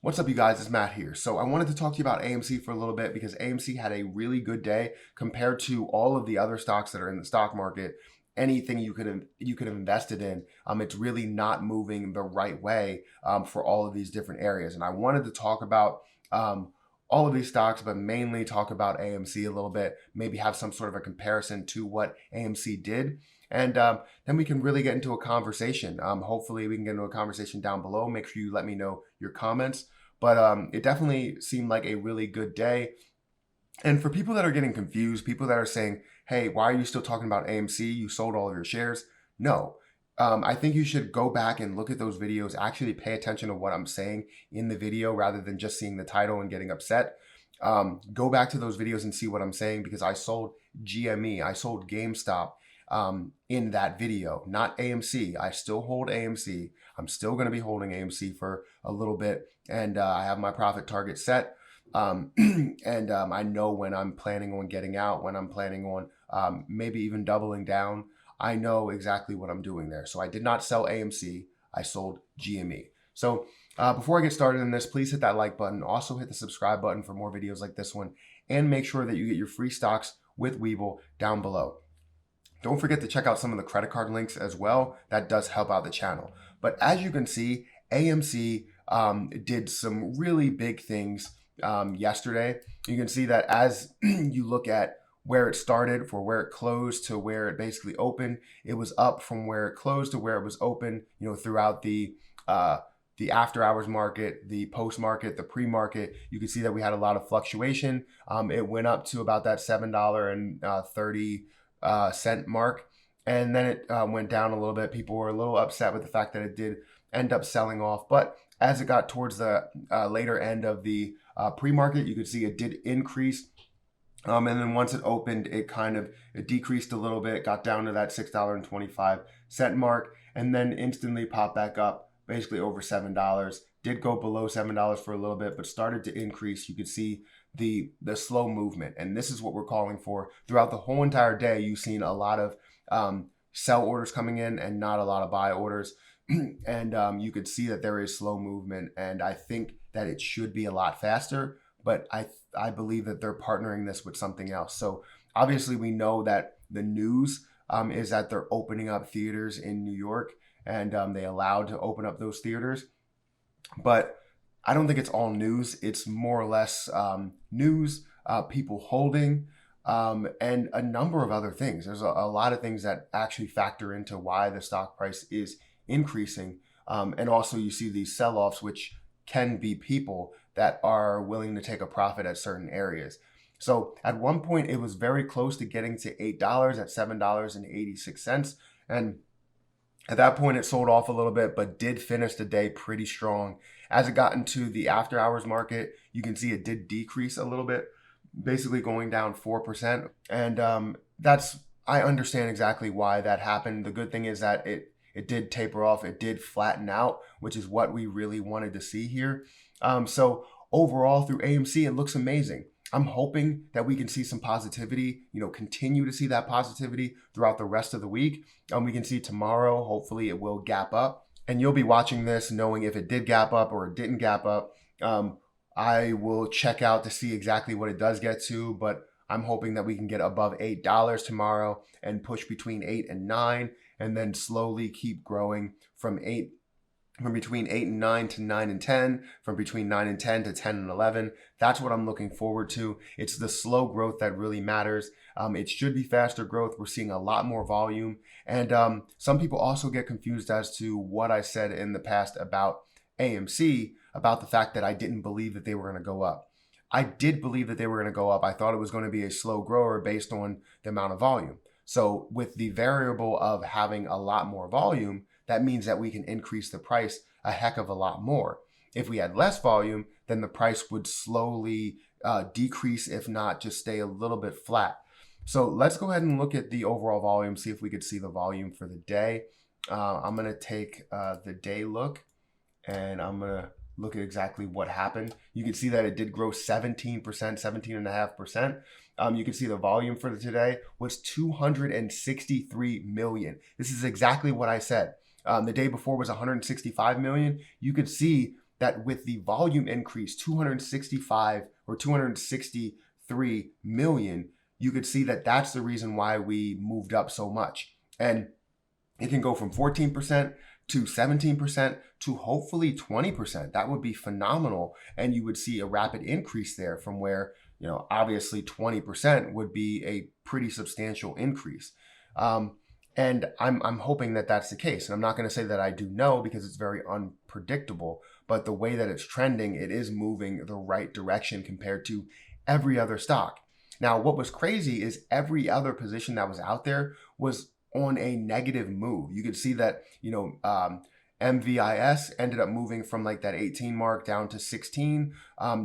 What's up, you guys? It's Matt here. So I wanted to talk to you about AMC for a little bit because AMC had a really good day compared to all of the other stocks that are in the stock market. Anything you could have invested in, it's really not moving the right way for all of these different areas. And I wanted to talk about all of these stocks, but mainly talk about AMC a little bit. Maybe have some sort of a comparison to what AMC did. And then we can really get into a conversation. Hopefully we can get into a conversation down below. Make sure you let me know your comments. But it definitely seemed like a really good day. And for people that are getting confused, people that are saying, hey, why are you still talking about AMC? You sold all of your shares. No. I think you should go back and look at those videos, actually pay attention to what I'm saying in the video rather than just seeing the title and getting upset. Go back to those videos and see what I'm saying, because I sold GME, I sold GameStop in that video, not AMC. I still hold AMC. I'm still going to be holding AMC for a little bit, and I have my profit target set. And I know when I'm planning on getting out, when I'm planning on maybe even doubling down. I know exactly what I'm doing there. So I did not sell AMC. I sold GME. So before I get started in this, please hit that like button. Also hit the subscribe button for more videos like this one, and make sure that you get your free stocks with Webull down below. Don't forget to check out some of the credit card links as well. That does help out the channel. But as you can see, AMC did some really big things yesterday. You can see that as you look at where it started, for where it closed to where it basically opened, it was up from where it closed to where it was open, throughout the after hours market, the post market, the pre-market. You can see that we had a lot of fluctuation. It went up to about that $7.30 mark, and then it went down a little bit. People were a little upset with the fact that it did end up selling off, but as it got towards the later end of the pre-market, you could see it did increase. And then once it opened, it decreased a little bit, got down to that $6.25 mark, and then instantly popped back up, basically over $7. Did go below $7 for a little bit, but started to increase. You could see the slow movement, and this is what we're calling for throughout the whole entire day. You've seen a lot of sell orders coming in and not a lot of buy orders. And you could see that there is slow movement, and I think that it should be a lot faster, but I believe that they're partnering this with something else. So obviously we know that the news is that they're opening up theaters in New York, and they allowed to open up those theaters. But I don't think it's all news. It's more or less news, people holding, and a number of other things. There's a lot of things that actually factor into why the stock price is increasing. And also you see these sell-offs, which can be people that are willing to take a profit at certain areas. So at one point it was very close to getting to $8 at $7.86. And at that point it sold off a little bit, but did finish the day pretty strong. As it got into the after hours market, you can see it did decrease a little bit, basically going down 4%. And I understand exactly why that happened. The good thing is that it did taper off. It did flatten out, which is what we really wanted to see here. So overall through AMC, it looks amazing. I'm hoping that we can see some positivity, continue to see that positivity throughout the rest of the week. We can see tomorrow, hopefully it will gap up, and you'll be watching this knowing if it did gap up or it didn't gap up. I will check out to see exactly what it does get to, but I'm hoping that we can get above $8 tomorrow and push between 8 and 9, and then slowly keep growing from between 8 and 9 to 9 and 10, from between 9 and 10 to 10 and 11. That's what I'm looking forward to. It's the slow growth that really matters. It should be faster growth. We're seeing a lot more volume. And some people also get confused as to what I said in the past about AMC, about the fact that I didn't believe that they were going to go up. I did believe that they were going to go up. I thought it was going to be a slow grower based on the amount of volume. So with the variable of having a lot more volume, that means that we can increase the price a heck of a lot more. If we had less volume, then the price would slowly decrease, if not just stay a little bit flat. So let's go ahead and look at the overall volume, see if we could see the volume for the day. I'm going to take the day look, and I'm going to look at exactly what happened. You can see that it did grow 17%, 17.5%. You can see the volume for today was 263 million. This is exactly what I said. The day before was 165 million. You could see that with the volume increase, 265 or 263 million, you could see that that's the reason why we moved up so much. And it can go from 14% to 17% to hopefully 20%. That would be phenomenal. And you would see a rapid increase there from where, obviously 20% would be a pretty substantial increase. And I'm hoping that that's the case. And I'm not going to say that I do know because it's very unpredictable, but the way that it's trending, it is moving the right direction compared to every other stock. Now, what was crazy is every other position that was out there was on a negative move. You could see that, MVIS ended up moving from like that 18 mark down to 16.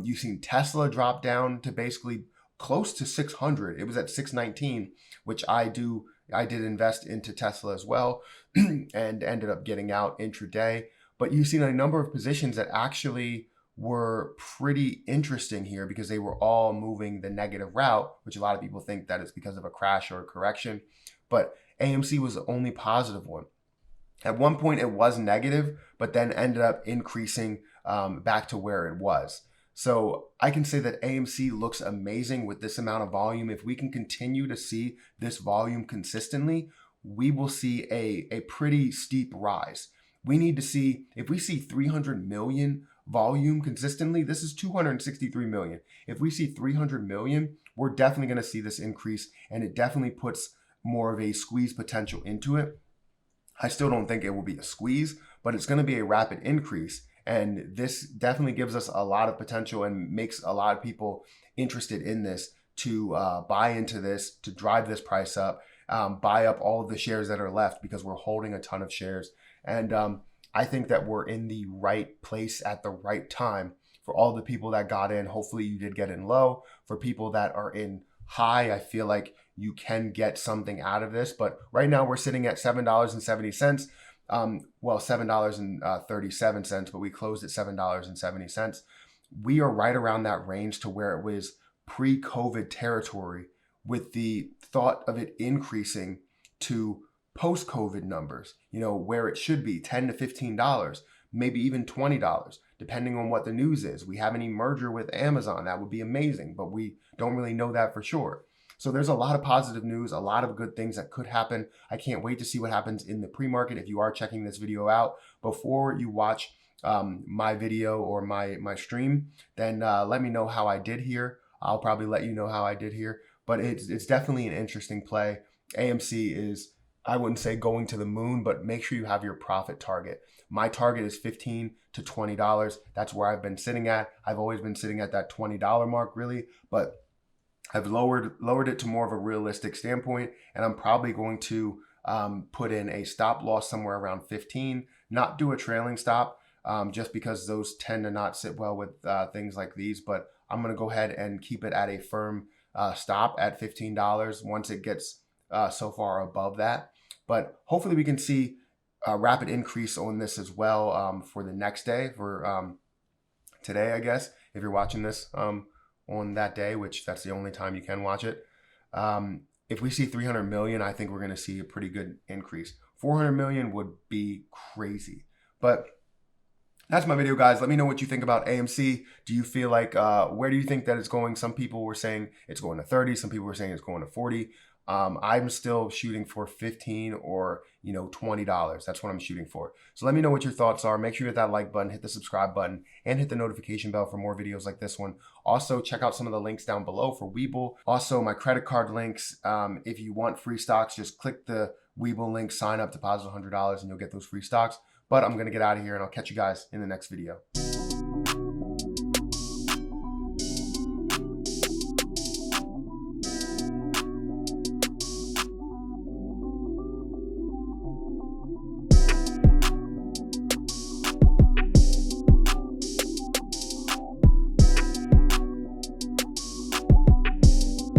You've seen Tesla drop down to basically close to 600. It was at 619, which I did invest into Tesla as well and ended up getting out intraday. But you've seen a number of positions that actually were pretty interesting here because they were all moving the negative route, which a lot of people think that it's because of a crash or a correction. But AMC was the only positive one. At one point it was negative, but then ended up increasing back to where it was. So I can say that AMC looks amazing with this amount of volume. If we can continue to see this volume consistently, we will see a pretty steep rise. We need to see, if we see 300 million volume consistently, this is 263 million. If we see 300 million, we're definitely going to see this increase, and it definitely puts more of a squeeze potential into it. I still don't think it will be a squeeze, but it's going to be a rapid increase. And this definitely gives us a lot of potential and makes a lot of people interested in this to buy into this, to drive this price up, buy up all of the shares that are left because we're holding a ton of shares. And I think that we're in the right place at the right time for all the people that got in. Hopefully you did get in low. For people that are in high, I feel like you can get something out of this. But right now we're sitting at $7.70. $7.37, but we closed at $7.70. We are right around that range to where it was pre-COVID territory, with the thought of it increasing to post-COVID numbers, where it should be $10 to $15, maybe even $20, depending on what the news is. We have any merger with Amazon, that would be amazing, but we don't really know that for sure. So there's a lot of positive news, a lot of good things that could happen. I can't wait to see what happens in the pre-market. If you are checking this video out before you watch my video or my stream, then let me know how I did here. I'll probably let you know how I did here. But it's definitely an interesting play. AMC is, I wouldn't say going to the moon, but make sure you have your profit target. My target is $15 to $20. That's where I've been sitting at. I've always been sitting at that $20 mark, really, but I've lowered it to more of a realistic standpoint, and I'm probably going to put in a stop loss somewhere around 15, not do a trailing stop, just because those tend to not sit well with things like these. But I'm going to go ahead and keep it at a firm stop at $15 once it gets so far above that. But hopefully we can see a rapid increase on this as well for the next day, for today, I guess, if you're watching this on that day, which that's the only time you can watch it. If we see 300 million, I think we're going to see a pretty good increase. 400 million would be crazy. But that's my video, guys. Let me know what you think about AMC. Do you feel like, where do you think that it's going? Some people were saying it's going to 30. Some people were saying it's going to 40. I'm still shooting for 15 or $20. That's what I'm shooting for. So let me know what your thoughts are. Make sure you hit that like button, hit the subscribe button, and hit the notification bell for more videos like this one. Also, check out some of the links down below for Webull. Also, my credit card links. If you want free stocks, just click the Webull link, sign up, deposit $100, and you'll get those free stocks. But I'm going to get out of here, and I'll catch you guys in the next video.